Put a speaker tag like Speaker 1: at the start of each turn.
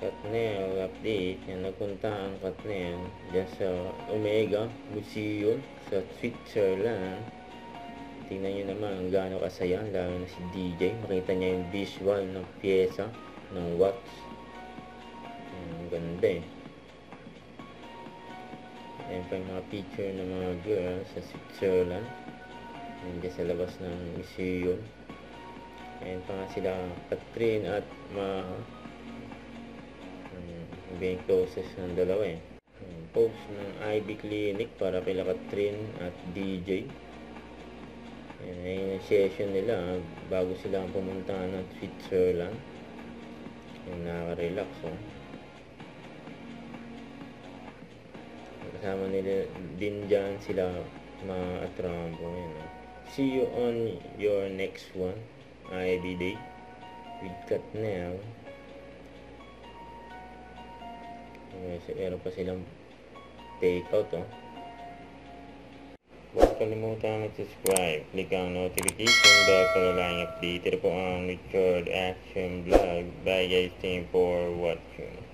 Speaker 1: Katnel update. Yan, nagpunta ang Katnel dyan sa Omega Museum sa Switzerland. Tingnan nyo naman gaano kasaya, lalo na si DJ. Makita niya yung visual ng pyesa ng watch. Ang ganda eh. Ayan pa yung mga picture ng mga girls sa Switzerland. Ayan dyan sa labas ng museum. Ayan pa nga sila Catherine at being closest ng dalawa eh. Post ng IB Clinic para kila Catherine at DJ. Ayan yung session nila bago sila pumunta ng Switzerland. Yung nakaka-relax oh. Kasama nila din dyan sila mga atrampo. Oh. See you on your next one, IB Day with Katnel. Meron pa silang take-out oh. Huwag kalimutan mag-subscribe. Click ang notification bell para lang updated po ang Richard Action Vlog. Bye guys, thank you for watching.